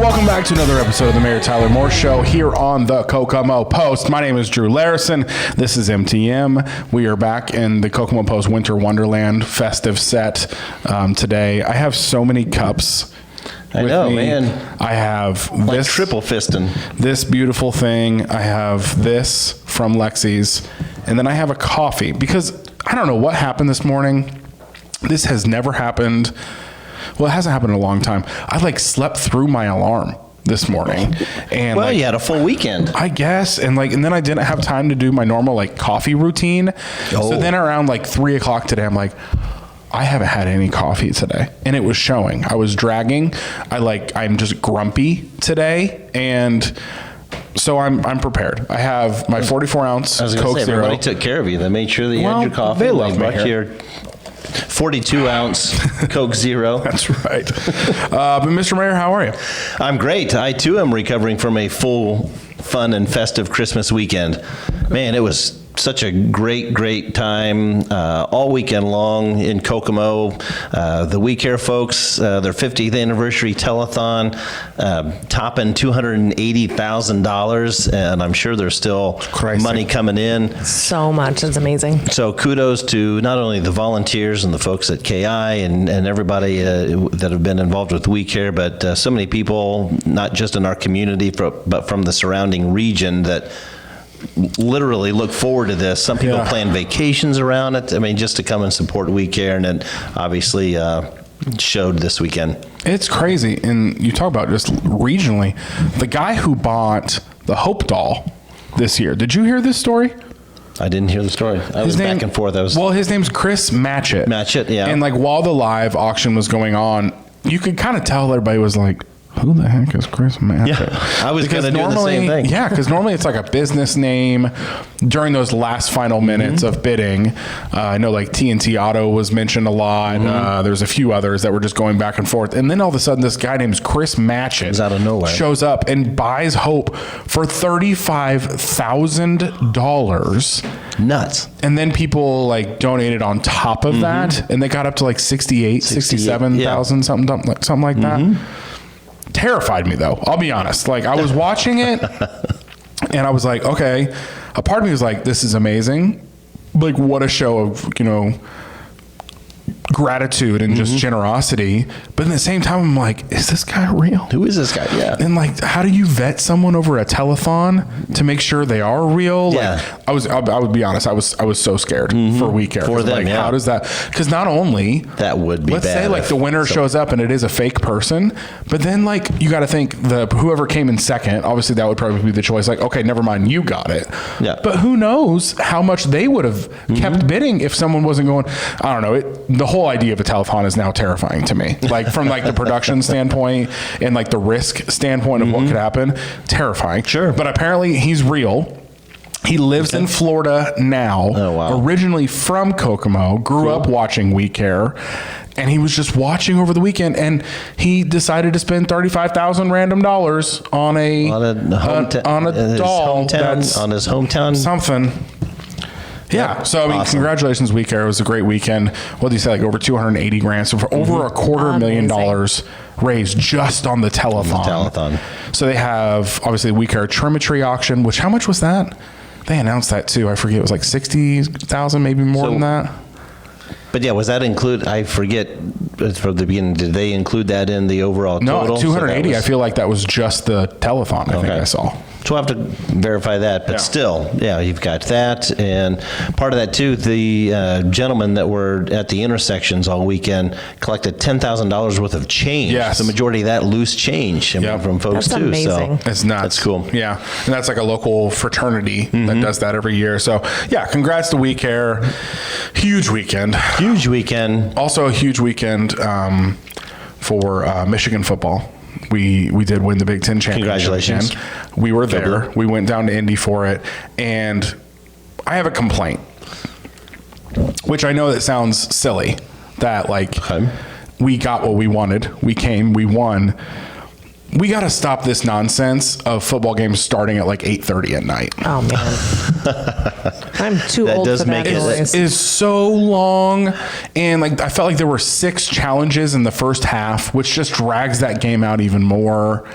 Welcome back to another episode of the Mayor Tyler Moore Show here on the Kokomo Post. My name is Drew Larison. This is MTM. We are back in the Kokomo Post Winter Wonderland festive set today. I have so many cups. I know, man. I have like this triple fisting. This beautiful thing. I have this from Lexi's, and then I have a coffee because I don't know what happened this morning. This has never happened. Well, it hasn't happened in a long time. I slept through my alarm this morning, and you had a full weekend, I guess, and then I didn't have time to do my normal coffee routine. So then around 3 o'clock today, I'm like, I haven't had any coffee today, and it was showing. I was dragging. I'm just grumpy today, and so I'm prepared. I have my 44 ounce Coke Zero. Everybody took care of you. They made sure that you had your coffee. They love me here. Your 42 ounce Coke Zero. That's right. But Mr. Mayor, how are you? I'm great. I too am recovering from a full, fun, and festive Christmas weekend. Man, it was such a great time all weekend long in Kokomo. The We Care folks, their 50th anniversary telethon, topping $280,000, and I'm sure there's still money coming in. So much. It's amazing. So kudos to not only the volunteers and the folks at KI and everybody that have been involved with We Care, but so many people, not just in our community, but from the surrounding region that literally look forward to this. Some people plan vacations around it. I mean, just to come and support We Care, and it obviously showed this weekend. It's crazy. And you talk about just regionally, the guy who bought the Hope doll this year. Did you hear this story? I didn't hear the story. I was back and forth. Well, his name's Chris Matchett. Matchett, yeah. And while the live auction was going on, you could kind of tell everybody was like, who the heck is Chris Matchett? Yeah, I was going to do the same thing. Yeah, because normally it's a business name during those last final minutes of bidding. I know TNT Auto was mentioned a lot. There's a few others that were just going back and forth. And then all of a sudden this guy named Chris Matchett out of nowhere shows up and buys Hope for $35,000. Nuts. And then people donated on top of that, and they got up to 67,000, something like that. Terrified me though, I'll be honest. I was watching it and I was like, okay, a part of me was like, this is amazing, what a show of gratitude and just generosity. But at the same time, I'm like, is this guy real? Who is this guy? Yeah. And how do you vet someone over a telethon to make sure they are real? Yeah. I would be honest, I was so scared for We Care. For them, how does that, because not only that would be let's bad say the winner shows up and it is a fake person, but then you got to think whoever came in second, obviously that would probably be the choice. Okay, never mind, you got it. Yeah. But who knows how much they would have kept bidding if someone wasn't going. I don't know. The whole idea of a telethon is now terrifying to me. From the production standpoint and the risk standpoint of what could happen, terrifying. Sure. But apparently he's real. He lives in Florida now. Oh, wow. Originally from Kokomo, grew up watching We Care, and he was just watching over the weekend, and he decided to spend $35,000 random dollars on a doll that's on his hometown something. Yeah. So, I mean, awesome. Congratulations, We Care. It was a great weekend. What do you say? Over 280 grand. So for over $250,000 raised just on the telethon. So they have obviously We Care Trimetry auction, which how much was that? They announced that too. I forget. It was 60,000, maybe more than that. But yeah, was that include? I forget from the beginning. Did they include that in the overall total? No, 280. So I feel like that was just the telethon. I think I saw. So we'll have to verify that, but still, you've got that. And part of that too, the gentlemen that were at the intersections all weekend collected $10,000 worth of change. Yes. The majority of that loose change from folks that's too. Amazing. So it's nuts. That's cool. Yeah. And that's a local fraternity that does that every year. So yeah, congrats to We Care. Huge weekend. Huge weekend. Also a huge weekend for Michigan football. We did win the Big Ten championship. Congratulations. Again. We were there. We went down to Indy for it. And I have a complaint, which I know that sounds silly, that we got what we wanted. We came, we won. We got to stop this nonsense of football games starting at 8:30 at night. Oh, man. I'm too old for that noise. It is so long. And I felt like there were 6 challenges in the first half, which just drags that game out even more.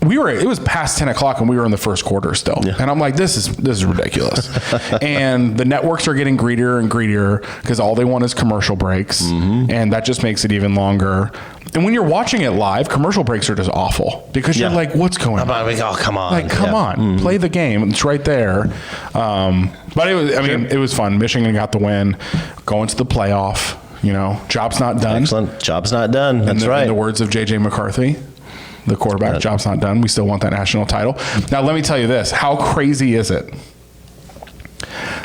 it was past 10 o'clock and we were in the first quarter still. Yeah. And I'm like, this is ridiculous. And the networks are getting greedier and greedier because all they want is commercial breaks. Mm-hmm. And that just makes it even longer. And when you're watching it live, commercial breaks are just awful because you're like, what's going on? Oh, come on. Like, come on, play the game. It's right there. But it was fun. Michigan got the win, going to the playoff, job's not done. Excellent. Job's not done. That's right. In the words of J.J. McCarthy, the quarterback, job's not done. We still want that national title. Now, let me tell you this. How crazy is it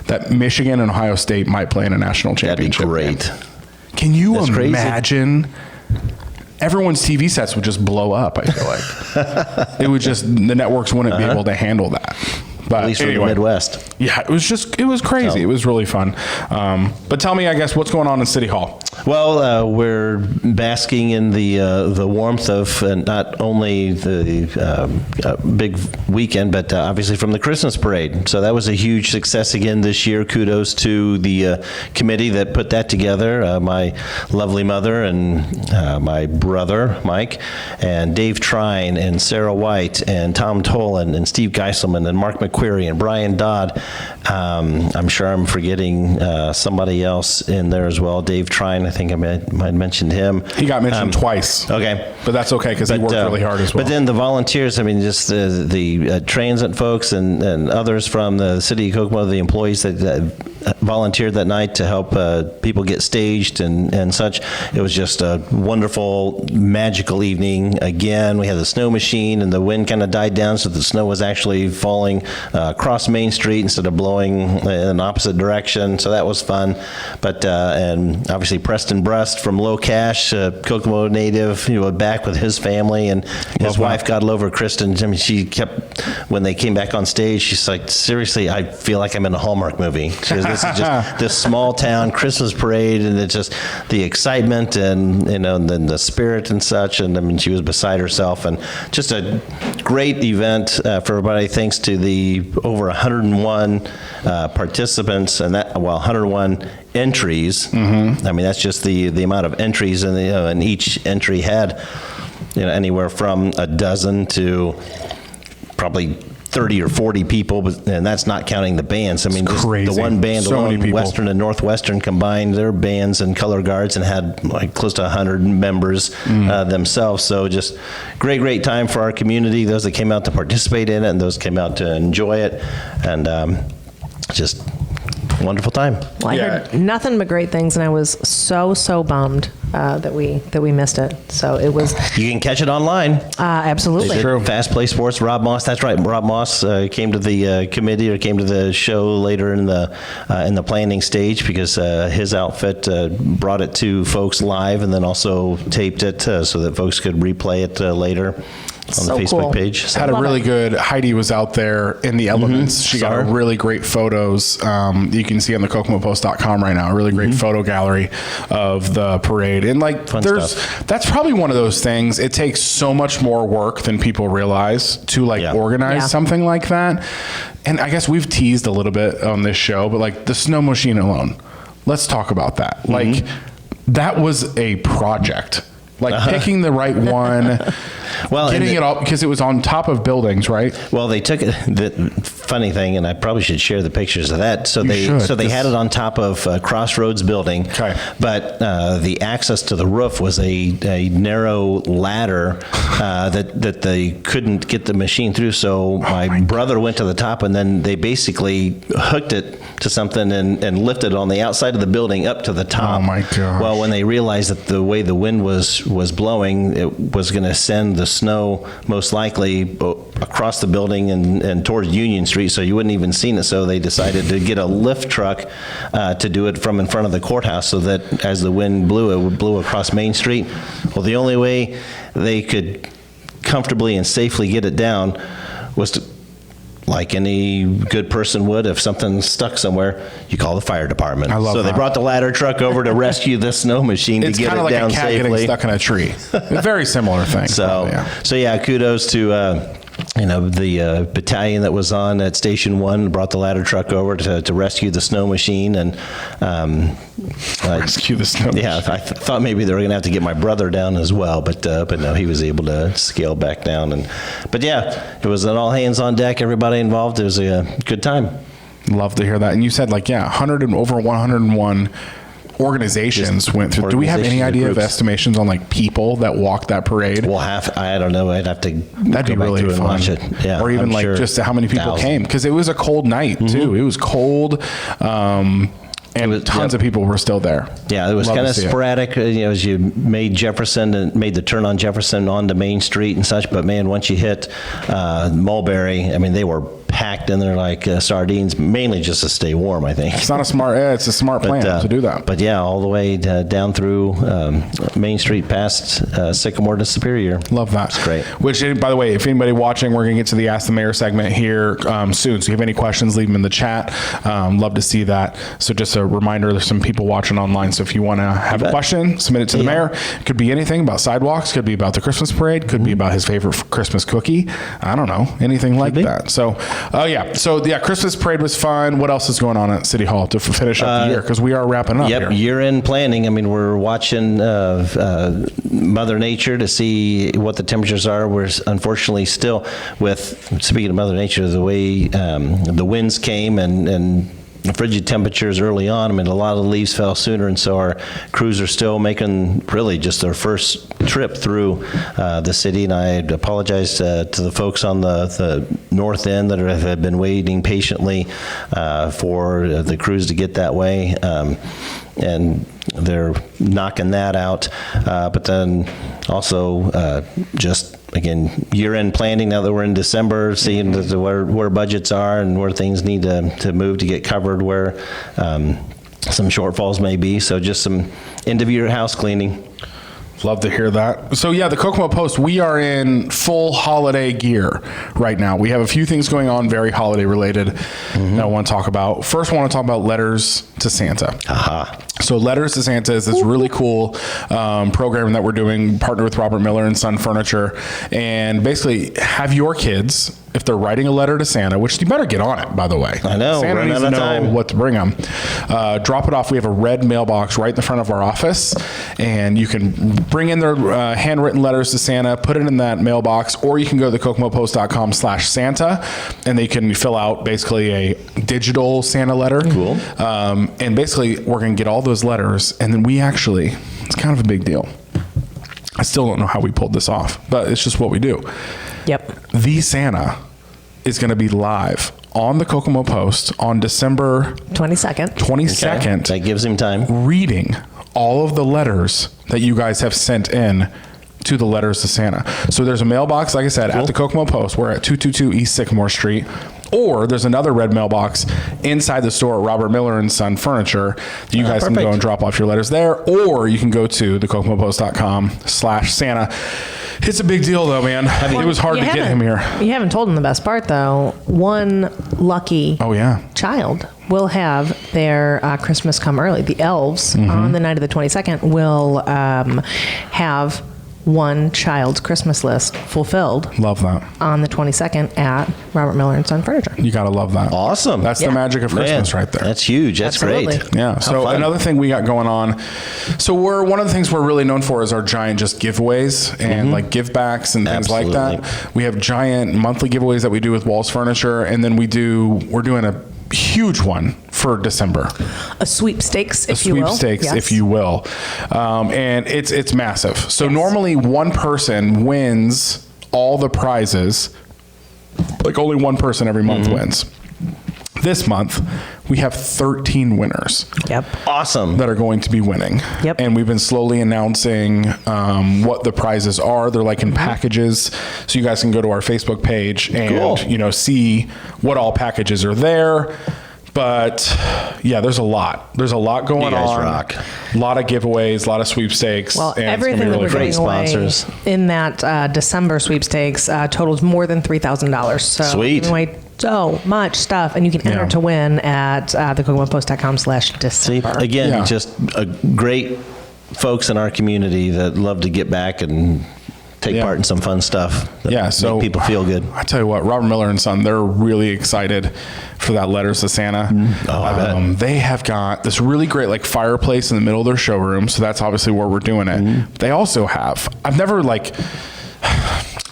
that Michigan and Ohio State might play in a national championship? That'd be great. Game? Can you imagine? Crazy. Everyone's TV sets would just blow up, I feel like. The networks wouldn't be able to handle that. But at least anyway, from the Midwest. Yeah, it was crazy. So, it was really fun. But tell me, I guess, what's going on in City Hall? Well, we're basking in the warmth of not only the big weekend, but obviously from the Christmas parade. So that was a huge success again this year. Kudos to the committee that put that together. My lovely mother and my brother, Mike, and Dave Trine and Sarah White and Tom Tolan and Steve Geiselman and Mark McQuarrie and Brian Dodd. I'm sure I'm forgetting somebody else in there as well. Dave Trine, I think I might have mentioned him. He got mentioned twice. Okay. But that's okay because he worked really hard as well. But then the volunteers, just the transit folks and others from the city of Kokomo, the employees that volunteered that night to help people get staged and such. It was just a wonderful, magical evening. Again, we had the snow machine and the wind kind of died down, so the snow was actually falling across Main Street instead of blowing in an opposite direction. So that was fun. But and obviously Preston Brust from Low Cash, Kokomo native, back with his family and his wife, God love her, Kristen. She kept, when they came back on stage, she's like, seriously, I feel like I'm in a Hallmark movie. She goes, this is just this small town Christmas parade, and it's just the excitement and then the spirit and such. And she was beside herself, and just a great event for everybody. Thanks to the over 101 participants, and 101 entries. Mm-hmm. That's just the amount of entries, and each entry had anywhere from a dozen to probably 30 or 40 people, and that's not counting the bands. Just crazy. The one band alone, Western and Northwestern combined their bands and color guards and had like close to 100 members themselves. So just great time for our community, those that came out to participate in it and those came out to enjoy it, and just wonderful time. Well, I heard nothing but great things, and I was so bummed that we missed it. So it was. You can catch it online. Absolutely. True. Fast Play Sports. Rob Moss. That's right. Rob Moss came to the committee or came to the show later in the planning stage because his outfit brought it to folks live and then also taped it so that folks could replay it later on the Facebook page. So. Had a really good, Heidi was out there in the elements. She got really great photos. You can see on the KokomoPost.com right now, a really great photo gallery of the parade. And that's probably one of those things. It takes so much more work than people realize to organize something like that. And I guess we've teased a little bit on this show, but the snow machine alone, let's talk about that. That was a project. Picking the right one, getting it all, because it was on top of buildings, right? Well, they took it. The funny thing, and I probably should share the pictures of that. So they had it on top of Crossroads building, but the access to the roof was a narrow ladder that they couldn't get the machine through. So my brother went to the top, and then they basically hooked it to something and lifted it on the outside of the building up to the top. Oh my gosh. Well, when they realized that the way the wind was blowing, it was going to send the snow most likely across the building and towards Union Street, so you wouldn't even seen it. So they decided to get a lift truck to do it from in front of the courthouse, so that as the wind blew, it would blow across Main Street. Well, the only way they could comfortably and safely get it down was to, like any good person would, if something stuck somewhere, you call the fire department. I love so that. They brought the ladder truck over to rescue the snow machine to get it like down a cat safely. Getting stuck in a tree. A very similar thing. So, kudos to the battalion that was on at Station 1 brought the ladder truck over to rescue the snow machine. And rescue the snow machine. Yeah, I thought maybe they were going to have to get my brother down as well, but no, he was able to scale back down. But yeah, it was an all hands on deck, everybody involved. It was a good time. Love to hear that. And you said over 101 organizations went through. Do we have any idea of estimations on people that walked that parade? Well, I don't know. I'd have to. That'd be really fun. Watch it. Yeah, or even sure just how many people came, because it was a cold night too. It was cold. And tons of people were still there. Yeah, it was kind of sporadic, as you made Jefferson and made the turn on Jefferson onto Main Street and such. But man, once you hit Mulberry, they were packed in there like sardines, mainly just to stay warm, I think. It's not a smart, it's a smart plan to do that. But yeah, all the way down through Main Street past Sycamore to Superior. Love that. It's great. Which, by the way, if anybody watching, we're going to get to the Ask the Mayor segment here soon. So if you have any questions, leave them in the chat. Love to see that. So just a reminder, there's some people watching online. So if you want to have a question, submit it to the mayor. It could be anything about sidewalks, could be about the Christmas parade, could be about his favorite Christmas cookie. I don't know, anything like that. So, Christmas parade was fun. What else is going on at City Hall to finish up the year? Because we are wrapping up here. Year-end planning. We're watching Mother Nature to see what the temperatures are. We're unfortunately still speaking of Mother Nature, the way the winds came and frigid temperatures early on. A lot of the leaves fell sooner, and so our crews are still making really just their first trip through the city. And I apologize to the folks on the north end that have been waiting patiently for the crews to get that way. And they're knocking that out. But then also just, again, year-end planning now that we're in December, seeing where budgets are and where things need to move to get covered, where some shortfalls may be. So just some end-of-year house cleaning. Love to hear that. So the Kokomo Post, we are in full holiday gear right now. We have a few things going on, very holiday related, that I want to talk about. First, I want to talk about Letters to Santa. So Letters to Santa is this really cool program that we're doing, partnered with Robert Miller and Son Furniture, and basically have your kids, if they're writing a letter to Santa, which you better get on it, by the way. I know. Santa needs to know what to bring them. Drop it off. We have a red mailbox right in the front of our office, and you can bring in their handwritten letters to Santa, put it in that mailbox, or you can go to thekokomopost.com/Santa, and they can fill out basically a digital Santa letter. Cool. And basically, we're going to get all those letters, and then it's kind of a big deal. I still don't know how we pulled this off, but it's just what we do. Yep. The Santa is going to be live on the Kokomo Post on December 22nd. Okay. That gives him time. Reading all of the letters that you guys have sent in to the Letters to Santa. So there's a mailbox, like I said, at the Kokomo Post. We're at 222 East Sycamore Street. Or there's another red mailbox inside the store at Robert Miller and Son Furniture. You guys can go and drop off your letters there, or you can go to thekokomopost.com/Santa. It's a big deal, though, man. It was hard to get him here. You haven't told him the best part, though. One lucky child will have their Christmas come early. The elves on the night of the 22nd will have one child's Christmas list fulfilled. Love that. On the 22nd at Robert Miller and Son Furniture. You got to love that. Awesome. That's the magic of Christmas right there. That's huge. That's Absolutely. great. Yeah. So another thing we got going on. So one of the things we're really known for is our giant just giveaways and like give backs and things like that. We have giant monthly giveaways that we do with Walls Furniture. And then we're doing a huge one for December. A sweepstakes, if you will. And it's massive. So normally one person wins all the prizes. Like only one person every month wins. This month, we have 13 winners. Yep. Awesome. That are going to be winning. Yep. And we've been slowly announcing what the prizes are. They're like in packages. So you guys can go to our Facebook page and, see what all packages are there. But yeah, there's a lot. There's a lot going on. You guys rock. A lot of giveaways, a lot of sweepstakes. Well, and everything that we're giving away in that December sweepstakes totals more than $3,000. So sweet. Giving away so much stuff, and you can enter to win at thekokomopost.com/December. Again, just a great folks in our community that love to get back and take part in some fun stuff. So make people feel good. I tell you what, Robert Miller and Son, they're really excited for that Letters to Santa. I bet. They have got this really great like fireplace in the middle of their showroom, so that's obviously where we're doing it. They also have,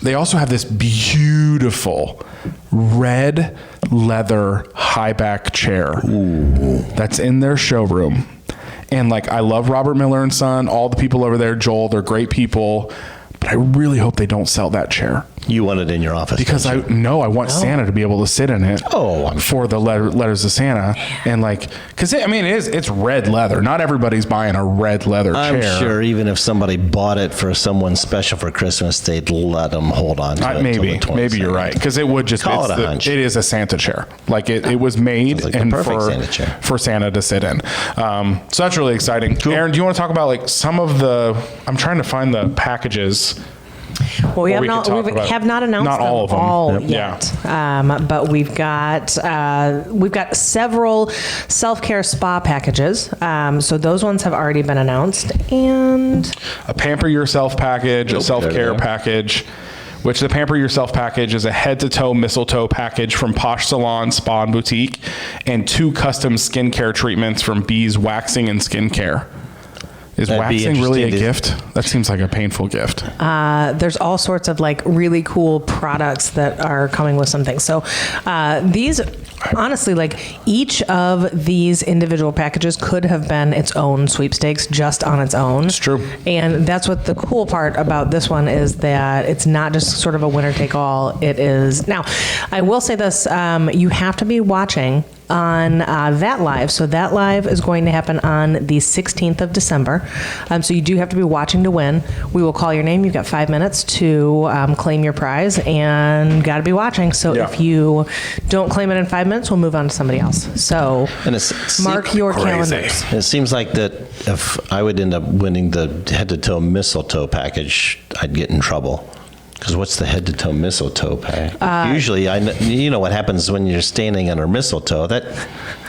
they also have this beautiful red leather high back chair that's in their showroom. And like, I love Robert Miller and Son, all the people over there, Joel, they're great people, but I really hope they don't sell that chair. You want it in your office because I want Santa to be able to sit in it. For the Letters to Santa, and like, because it's red leather. Not everybody's buying a red leather chair. I'm sure even if somebody bought it for someone special for Christmas, they'd let them hold on to it. Maybe you're right, because it would just call it a hunch. It is a Santa chair. Like it was made like and for Santa to sit in. So that's really exciting. Cool. Aaron, do you want to talk about like some of the? I'm trying to find the packages. Well, we have not announced not all them of them. all yet, but we've got several self-care spa packages. So those ones have already been announced, and a Pamper Yourself package, a self-care package. Which the Pamper Yourself package is a head-to-toe mistletoe package from Posh Salon Spa and Boutique, and 2 custom skincare treatments from Bees Waxing and Skincare. Is waxing really a gift? That seems like a painful gift. There's all sorts of like really cool products that are coming with some things. So these, honestly, like each of these individual packages could have been its own sweepstakes just on its own. It's true. And that's what the cool part about this one is, that it's not just sort of a winner take all. It is. Now, I will say this, you have to be watching on that live. So that live is going to happen on the 16th of December. So you do have to be watching to win. We will call your name. You've got 5 minutes to claim your prize, and got to be watching. So if you don't claim it in 5 minutes, we'll move on to somebody else. So mark your calendars. It seems like that if I would end up winning the head-to-toe mistletoe package, I'd get in trouble. Because what's the head-to-toe mistletoe pack? Usually, you know what happens when you're standing under mistletoe. I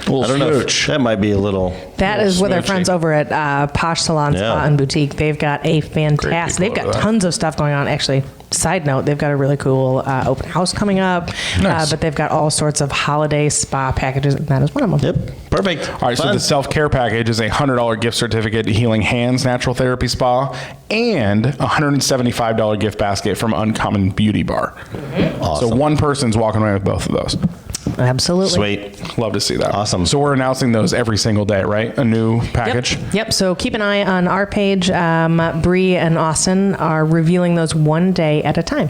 don't know. That might be a little. That is with our friends over at Posh Salon Spa and Boutique. They've got a fantastic. They've got tons of stuff going on. Actually, side note, they've got a really cool open house coming up. Nice. But they've got all sorts of holiday spa packages, and that is one of them. Yep, perfect. All right, so the self-care package is a $100 gift certificate to Healing Hands Natural Therapy Spa and a $175 gift basket from Uncommon Beauty Bar. Awesome. So one person's walking away with both of those. Absolutely. Sweet. Love to see that. Awesome. So we're announcing those every single day, right? A new package? Yep. So keep an eye on our page. Bree and Austin are revealing those one day at a time.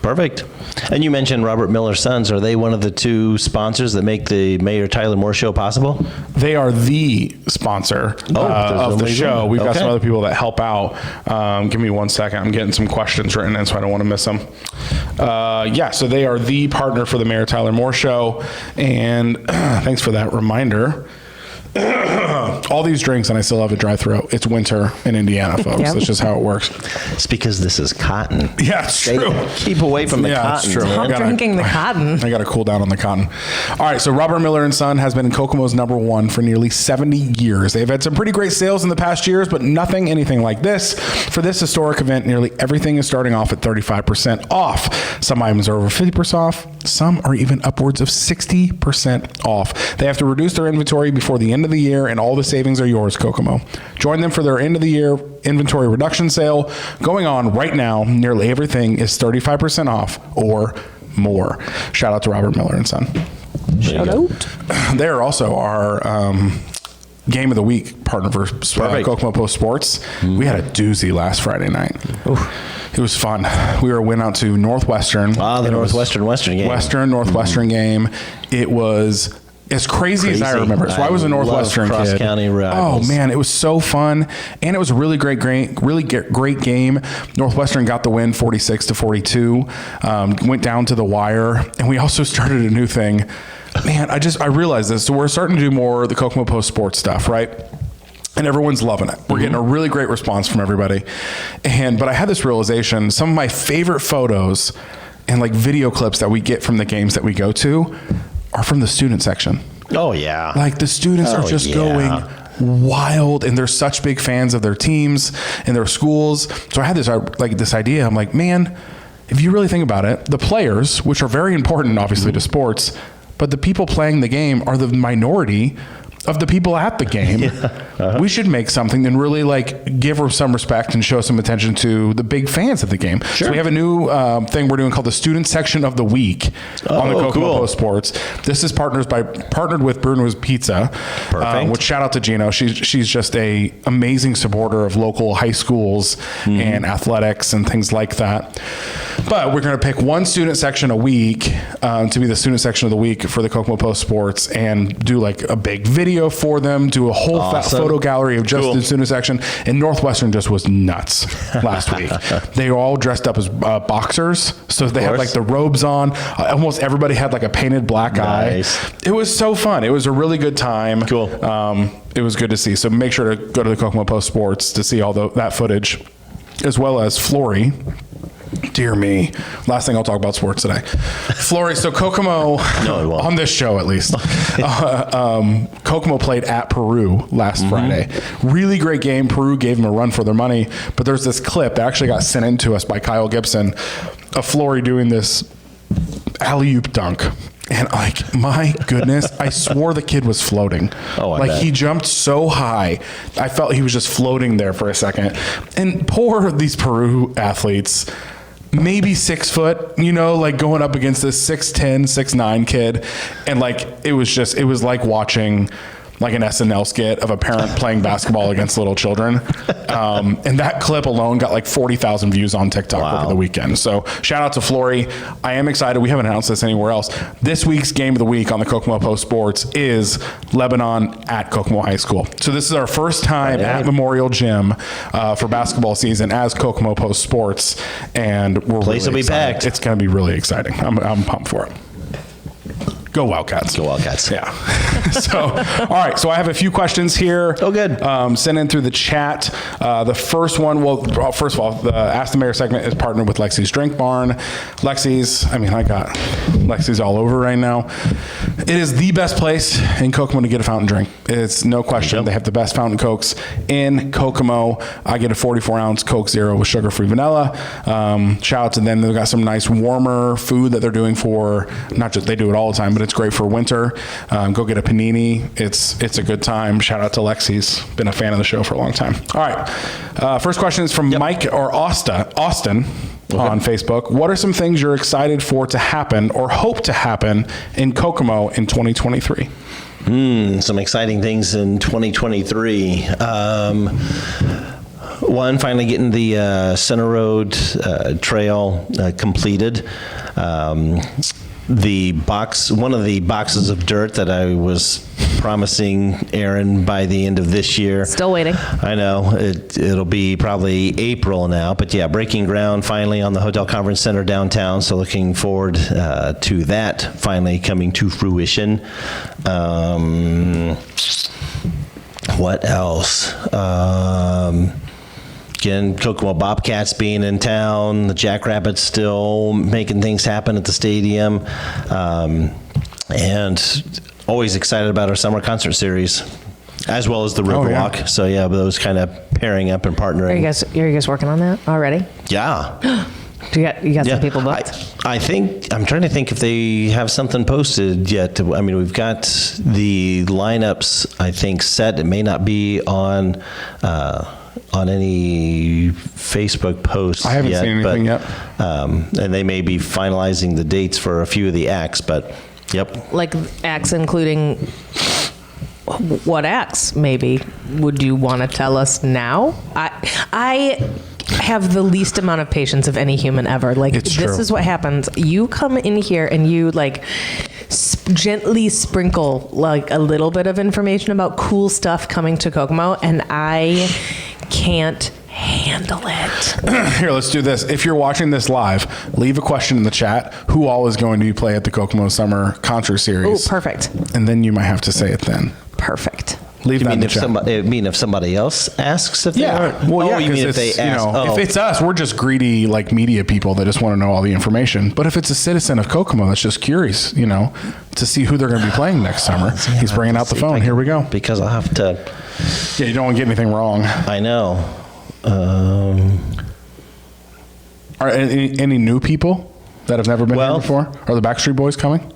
Perfect. And you mentioned Robert Miller Sons. Are they one of the 2 sponsors that make the Mayor Tyler Moore Show possible? They are the sponsor of the show. We've got some other people that help out. Give me 1 second. I'm getting some questions written in, so I don't want to miss them. So they are the partner for the Mayor Tyler Moore Show. And thanks for that reminder. All these drinks, and I still have a dry throat. It's winter in Indiana, folks. That's just how it works. It's because this is cotton. Yeah, it's true. Keep away from the cotton. It's true. I'm drinking the cotton. I got to cool down on the cotton. All right, so Robert Miller and Son has been Kokomo's #1 for nearly 70 years. They've had some pretty great sales in the past years, but anything like this. For this historic event, nearly everything is starting off at 35% off. Some items are over 50% off. Some are even upwards of 60% off. They have to reduce their inventory before the end of the year, and all the savings are yours, Kokomo. Join them for their end of the year inventory reduction sale going on right now. Nearly everything is 35% off or more. Shout out to Robert Miller and Son. Shout out. They're also our Game of the Week partner for Kokomo Post Sports. We had a doozy last Friday night. It was fun. We went out to Northwestern. The Northwestern game. Northwestern game. It was as crazy as I remember. So I was a Northwestern kid. Cross-county rivals. Oh man, it was so fun, and it was a really great game. Northwestern got the win, 46-42. Went down to the wire, and we also started a new thing. Man, I realized this. So we're starting to do more of the Kokomo Post sports stuff, right? And everyone's loving it. We're getting a really great response from everybody. But I had this realization: some of my favorite photos and like video clips that we get from the games that we go to are from the student section. Oh yeah. Like the students are just going wild, and they're such big fans of their teams and their schools. So I had this idea. I'm like, man, if you really think about it, the players, which are very important, obviously, to sports, but the people playing the game are the minority of the people at the game. We should make something and really like give her some respect and show some attention to the big fans of the game. Sure. So we have a new thing we're doing called the Student Section of the Week on the Kokomo Post Sports. This is partnered with Bruno's Pizza, which shout out to Gino. She's just a amazing supporter of local high schools and athletics and things like that. But we're going to pick one student section a week to be the student section of the week for the Kokomo Post Sports and do like a big video for them, do a whole photo gallery of just the student section. And Northwestern just was nuts last week. They were all dressed up as boxers. So they had like the robes on. Almost everybody had like a painted black eye. It was so fun. It was a really good time. Cool. It was good to see. So make sure to go to the Kokomo Post Sports to see all that footage, as well as Flory. Dear me. Last thing I'll talk about sports today. Flory, so Kokomo, on this show at least, Kokomo played at Peru last Friday. Really great game. Peru gave them a run for their money, but there's this clip that actually got sent in to us by Kyle Gibson of Flory doing this alley-oop dunk. And like, my goodness, I swore the kid was floating. He jumped so high. I felt he was just floating there for a second. And poor these Peru athletes, maybe 6 foot, like going up against this 6'10", 6'9" kid. And like, it was like watching like an SNL skit of a parent playing basketball against little children. And that clip alone got like 40,000 views on TikTok over the weekend. So shout out to Flory. I am excited. We haven't announced this anywhere else. This week's game of the week on the Kokomo Post Sports is Lebanon at Kokomo High School. So this is our first time at Memorial Gym for basketball season as Kokomo Post Sports. And we're Place will be packed. It's going to be really exciting. I'm pumped for it. Go Wildcats. Go Wildcats. Yeah. So, all right. So I have a few questions here. Oh, good. Sent in through the chat. The first one, first of all, the Ask the Mayor segment is partnered with Lexi's Drink Barn. Lexi's, I got Lexi's all over right now. It is the best place in Kokomo to get a fountain drink. It's no question. They have the best fountain Cokes in Kokomo. I get a 44-ounce Coke Zero with sugar-free vanilla. Shout out to them. They've got some nice warmer food that they're doing for, not just, they do it all the time, but it's great for winter. Go get a panini. It's a good time. Shout out to Lexi's. Been a fan of the show for a long time. All right. First question is from Mike or Austin on Facebook. What are some things you're excited for to happen or hope to happen in Kokomo in 2023? Some exciting things in 2023. One, finally getting the Center Road trail completed. One of the boxes of dirt that I was promising Aaron by the end of this year. Still waiting. I know. It'll be probably April now. But yeah, breaking ground finally on the Hotel Conference Center downtown. So looking forward to that finally coming to fruition. What else? Again, Kokomo Bobcats being in town, the Jackrabbits still making things happen at the stadium, and always excited about our summer concert series, as well as the Riverwalk. So yeah, those kind of pairing up and partnering. Are you guys working on that already? Yeah. You got some people booked? I think, I'm trying to think if they have something posted yet. We've got the lineups, I think, set. It may not be on any Facebook posts. I haven't seen anything yet. And they may be finalizing the dates for a few of the acts, but yep. Like acts including what acts maybe? Would you want to tell us now? I have the least amount of patience of any human ever. This is what happens. You come in here and you gently sprinkle like a little bit of information about cool stuff coming to Kokomo, and I can't handle it. Here, let's do this. If you're watching this live, leave a question in the chat. Who all is going to play at the Kokomo Summer Concert Series? Oh, perfect. And then you might have to say it then. Perfect. Leave that in the chat. If somebody else asks if they are? Well, yeah, you mean if they ask? If it's us, we're just greedy, like media people that just want to know all the information. But if it's a citizen of Kokomo that's just curious, to see who they're going to be playing next summer, he's bringing out the phone. Here we go. Because I'll have to. Yeah, you don't want to get anything wrong. I know. Are any new people that have never been here before? Are the Backstreet Boys coming?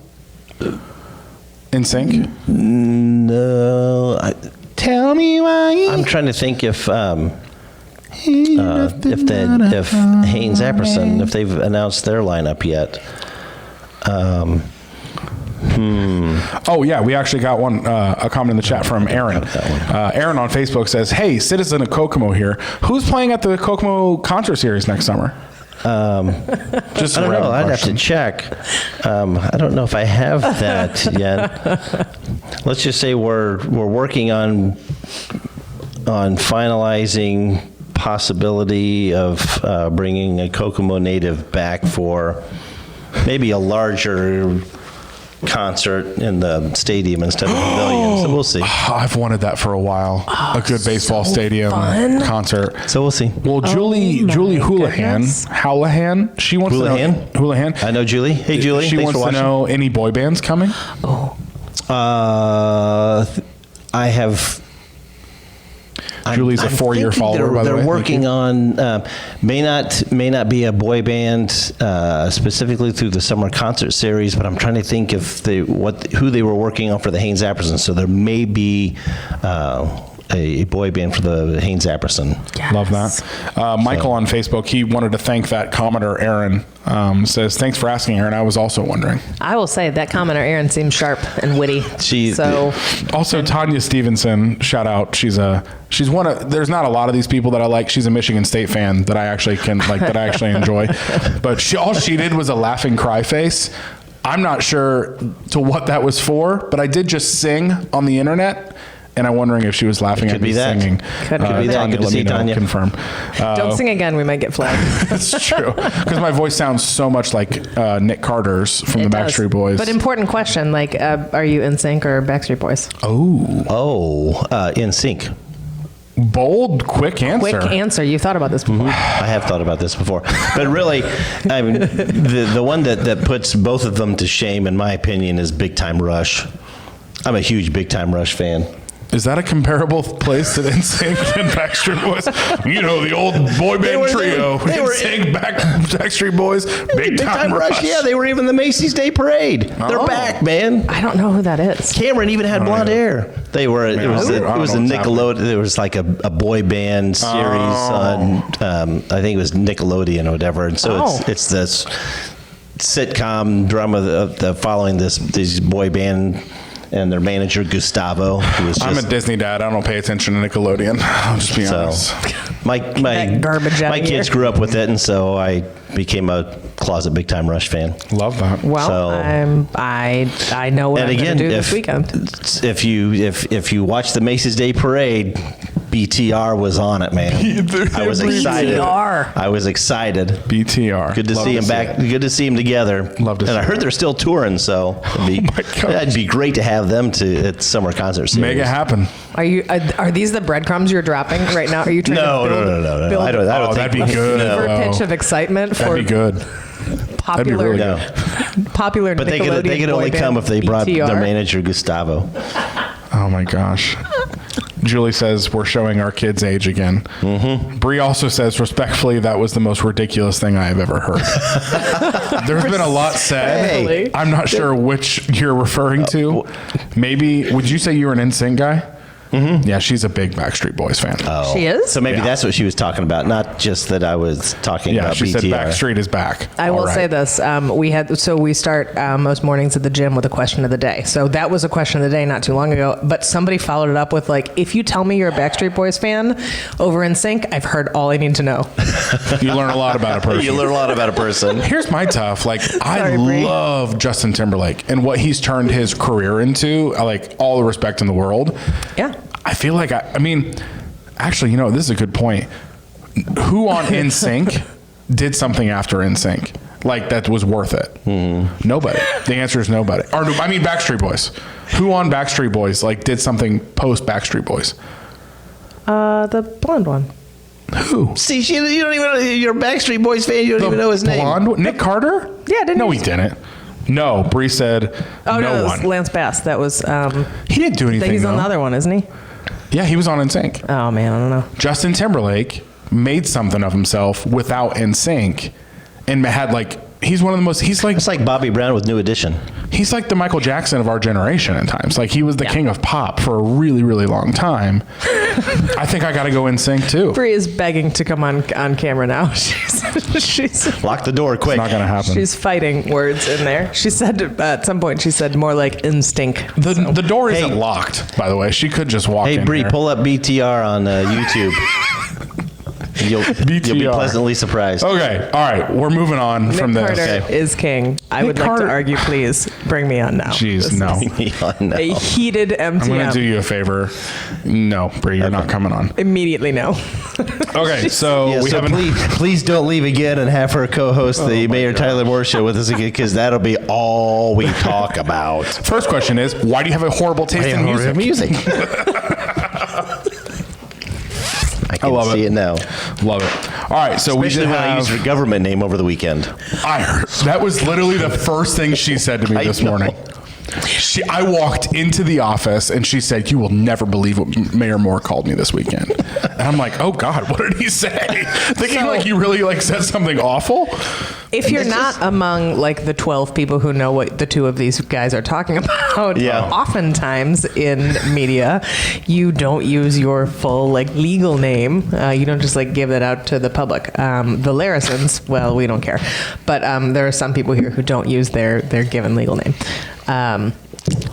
In sync? No. Tell me why. I'm trying to think if Haynes Apperson, if they've announced their lineup yet. Oh, yeah, we actually got a comment in the chat from Aaron. Aaron on Facebook says, hey, citizen of Kokomo here. Who's playing at the Kokomo concert series next summer? Just I don't know. I'd have to check. I don't know if I have that yet. Let's just say we're working on finalizing possibility of bringing a Kokomo native back for maybe a larger concert in the stadium instead of the pavilion. So we'll see. I've wanted that for a while. A good baseball stadium concert. So we'll see. Well, Julie Houlihan, she wants to know. Houlihan. I know Julie. Hey, Julie. She wants to know any boy bands coming. I have. Julie's a 4-year follower, by the way. They're working on may not be a boy band specifically through the summer concert series, but I'm trying to think if who they were working on for the Haynes Apperson. So there may be a boy band for the Haynes Apperson. Yes. Love that. Michael on Facebook, he wanted to thank that commenter, Aaron. Says, thanks for asking, Aaron. I was also wondering. I will say that commenter, Aaron, seems sharp and witty. Also, Tanya Stevenson, shout out. She's one of, there's not a lot of these people that I like. She's a Michigan State fan that I actually enjoy. But all she did was a laughing cry face. I'm not sure to what that was for, but I did just sing on the internet. And I'm wondering if she was laughing at me singing. Could be that. Good to see Tanya. Confirm. Don't sing again. We might get flagged. That's true. Because my voice sounds so much like Nick Carter's from the Backstreet Boys. But important question, are you NSYNC or Backstreet Boys? NSYNC. Bold, quick answer. Quick answer. You've thought about this before. I have thought about this before. But really, I mean, the one that puts both of them to shame, in my opinion, is Big Time Rush. I'm a huge Big Time Rush fan. Is that a comparable place to NSYNC and Backstreet Boys? The old boy band trio. NSYNC, Backstreet Boys, Big Time Rush. Yeah, they were even the Macy's Day Parade. They're back, man. I don't know who that is. Cameron even had blonde hair. They were. It was a Nickelodeon. There was like a boy band series on. I think it was Nickelodeon or whatever. And so it's this sitcom drama following these boy band. And their manager, Gustavo. I'm a Disney dad. I don't pay attention to Nickelodeon. I'll just be honest. My kids grew up with it, and so I became a closet Big Time Rush fan. Love that. Well, I know what I'm going to do this weekend. If you watch the Macy's Day Parade, BTR was on it, man. I was excited. BTR. Good to see him back. Good to see him together. Love to see And I heard they're still touring, so it'd be great to have them at summer concert series. Make it happen. Are these the breadcrumbs you're dropping right now? Are you trying to build I don't that'd think be good. fever pitch of excitement for that'd be good. Popular, that'd be really good. Popular But Nickelodeon they could only come if they brought BTR. their manager, Gustavo. Oh my gosh. Julie says we're showing our kids' age again. Bree also says, respectfully, that was the most ridiculous thing I have ever heard. There's been a lot said. Hey. I'm not sure which you're referring to. Maybe, would you say you're an NSYNC guy? Yeah, she's a big Backstreet Boys fan. Oh. She is? So maybe that's what she was talking about, not just that I was talking about she BTR. said Backstreet is back. I will say this. We start most mornings at the gym with a question of the day. So that was a question of the day not too long ago. But somebody followed it up with if you tell me you're a Backstreet Boys fan over NSYNC, I've heard all I need to know. You learn a lot about a person. You learn a lot about a person. Here's my tough. I love Justin Timberlake and what he's turned his career into. I all the respect in the world. Yeah. I feel like actually, this is a good point. Who on NSYNC did something after NSYNC? like that was worth it? Mm-hmm. Nobody. The answer is nobody. Or I mean, Backstreet Boys. Who on Backstreet Boys like did something post Backstreet Boys? The blonde one. Who? See, you don't even. You're a Backstreet Boys fan. You don't even know his name. Blonde Nick Carter? Yeah, didn't No, he didn't. No, Bree said no no it was one. Lance Bass. That was. He didn't do anything. He's on the other one, isn't he? Yeah, he was on NSYNC. Oh man, I don't know. Justin Timberlake made something of himself without NSYNC, and had like he's one of the most. He's like it's like Bobby Brown with New Edition. He's like the Michael Jackson of our generation at times. Like he was the king of pop for a really, really long time. I think I got to go NSYNC too. Bree is begging to come on camera now. She's lock the door quick. It's not going to happen. She's fighting words in there. She said at some point, she said more like instinct. The door isn't locked, by the way. She could just walk in. Hey, Bree, here. pull up BTR on YouTube. You'll be pleasantly surprised. Okay, all right, we're moving on from Nick this. Carter is king. I would like to argue, please bring me on now. Jeez, no. A heated MTM. I'm going to do you a favor. No, Bree, you're not coming on. Immediately no. Okay, so we haven't. Please don't leave again and have her co-host the Mayor Tyler Moore show with us again, because that'll be all we talk about. First question is, why do you have a horrible taste in music? I can see it now. Love it. All right, so especially when I used her government name over the weekend. I heard that was literally the first thing she said to me this morning. I walked into the office and she said, "You will never believe what Mayor Moore called me this weekend." And I'm like, "Oh God, what did he say?" Thinking like you really like said something awful. If you're not among like the 12 people who know what the two of these guys are talking about, oftentimes in media, you don't use your full like legal name. You don't just like give that out to the public. The Larisons, well, we don't care, but there are some people here who don't use their given legal name.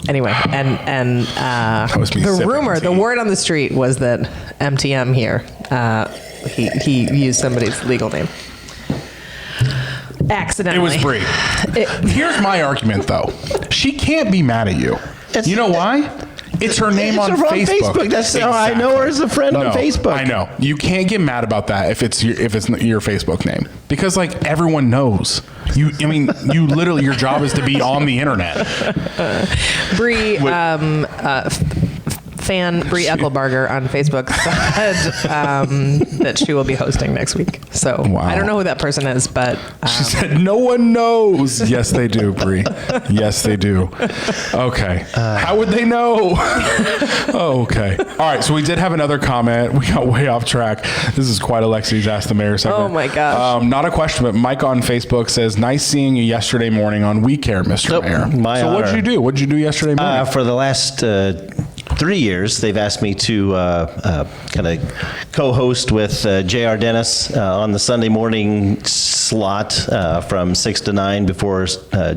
Anyway, and the word on the street was that MTM here, he used somebody's legal name. Accidentally. It was Bree. Here's my argument, though. She can't be mad at you. You know why? It's her name on Facebook. That's how I know her as a friend on Facebook. I know. You can't get mad about that if it's your Facebook name, because like everyone knows. You literally, your job is to be on the internet. Bree, fan Bree Eckelbarger on Facebook said that she will be hosting next week. So I don't know who that person is, but she said no one knows. Yes, they do, Bree. Yes, they do. Okay. How would they know? Oh, okay. All right. So we did have another comment. We got way off track. This is quite a Lexi's Ask the Mayor segment. Oh my gosh. Not a question, but Mike on Facebook says, "Nice seeing you yesterday morning on We Care, Mr. Mayor." My honor. What'd you do? What'd you do yesterday morning? For the last 3 years, they've asked me to kind of co-host with J.R. Dennis on the Sunday morning slot from 6 to 9 before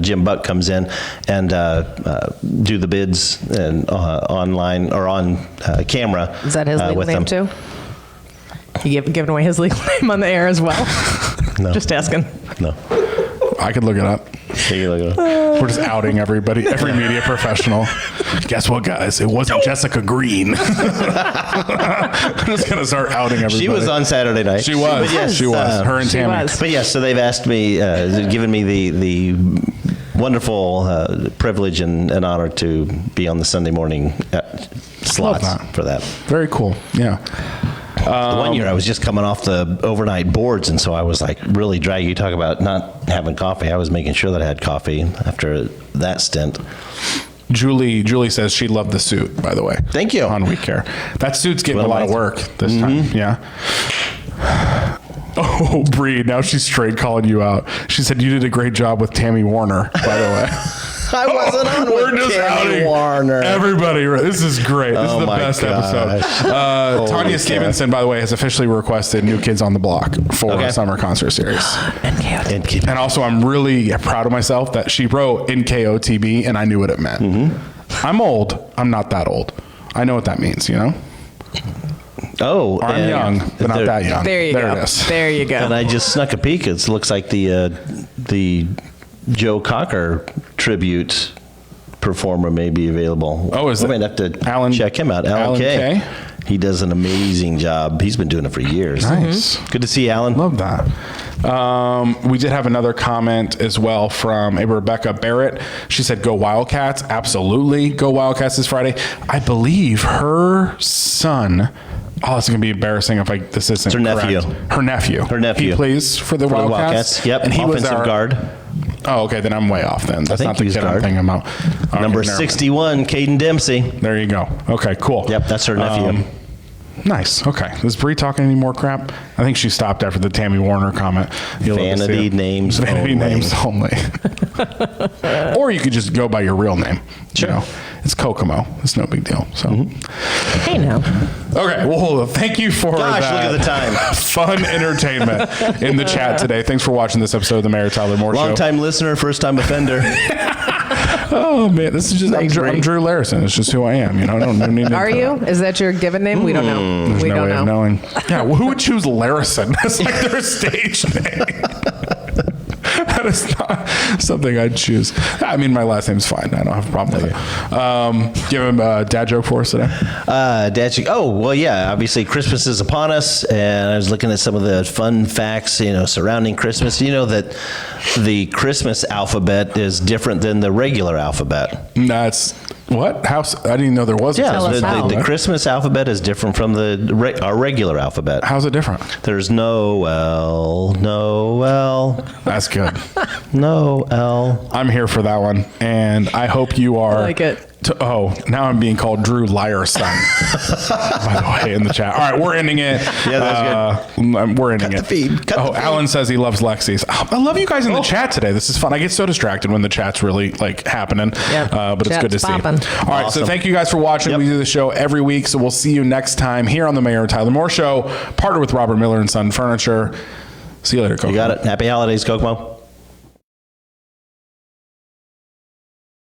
Jim Buck comes in, and do the bids and online or on camera. Is that his legal name too? You giving away his legal name on the air as well? No. Just asking. No. I could look it up. We're just outing everybody, every media professional. Guess what, guys? It wasn't Jessica Green. I'm just going to start outing everybody. She was on Saturday night. She was. Yes, she was. Her and Tammy. But yes, so they've asked me, given me the wonderful privilege and honor to be on the Sunday morning slots for that. Very cool. Yeah. One year I was just coming off the overnight boards, and so I was like really dry. You talk about not having coffee. I was making sure that I had coffee after that stint. Julie says she loved the suit, by the way. Thank you. On We Care. That suit's getting a lot of work this time. Yeah. Oh, Bree, now she's straight calling you out. She said you did a great job with Tammy Warner, by the way. I wasn't on with Tammy Warner. Everybody, this is great. This is the best episode. Tanya Stevenson, by the way, has officially requested New Kids on the Block for a summer concert series. And also, I'm really proud of myself that she wrote NKOTB, and I knew what it meant. Mm-hmm. I'm old. I'm not that old. I know what that means, you know? Oh, I'm young, but not that young. There you go. It is. There you go. And I just snuck a peek. It looks like the Joe Cocker tribute performer may be available. Oh, is it? I might have to check him out. Alan Kay. He does an amazing job. He's been doing it for years. Nice. Good to see you, Alan. Love that. We did have another comment as well from a Rebecca Barrett. She said, "Go Wildcats!" Absolutely, go Wildcats this Friday. I believe her son. Oh, it's going to be embarrassing if this isn't her correct. nephew. Her nephew. Her nephew. He plays for the Wildcats. Yep. And he was offensive our guard. Oh, okay. Then I'm way off. Then that's not the kid I'm thinking about. Okay, Number 61, Caden Dempsey. There you go. Okay, cool. Yep, that's her nephew. Nice. Okay. Is Bree talking any more crap? I think she stopped after the Tammy Warner comment. Vanity names Vanity names only. Or you could just go by your real name. Sure. You know, it's Kokomo. It's no big deal. So. Hey, now. Okay. Well, thank you for Gosh, that look at the time. fun entertainment in the chat today. Thanks for watching this episode of the Mayor Tyler Moore Show. Long-time listener, first-time offender. Oh man, this is just I'm Drew Larison. It's just who I am. You know, I don't need. Are you? Is that your given name? We don't know. There's We no don't way know. of knowing. Yeah, well, who would choose Larison? That's like their stage name. That is not something I'd choose. I mean, my last name's fine. I don't have a problem with it. Do you have a dad joke for us today? Dad joke. Oh, well, yeah. Obviously, Christmas is upon us, and I was looking at some of the fun facts, surrounding Christmas. You know that the Christmas alphabet is different than the regular alphabet. That's what? How? I didn't know there was. Yeah, a the Christmas alphabet is different from our regular alphabet. How's it different? There's no L, no L. That's good. No L. I'm here for that one, and I hope you are. I like it. Now I'm being called Drew Lyerson. By the way, in the chat. All right, we're ending it. Yeah, that's good. We're ending Cut the feed. Cut the feed. Alan says he loves Lexi's. I love you guys in the chat today. This is fun. I get so distracted when the chat's really happening. Yep. But it's good to Poppin'. see. All right, so thank you guys for watching. Yep. We do the show every week, so we'll see you next time here on the Mayor Tyler Moore Show, partnered with Robert Miller and Son Furniture. See you later, Kokomo. You got it. Happy holidays, Kokomo.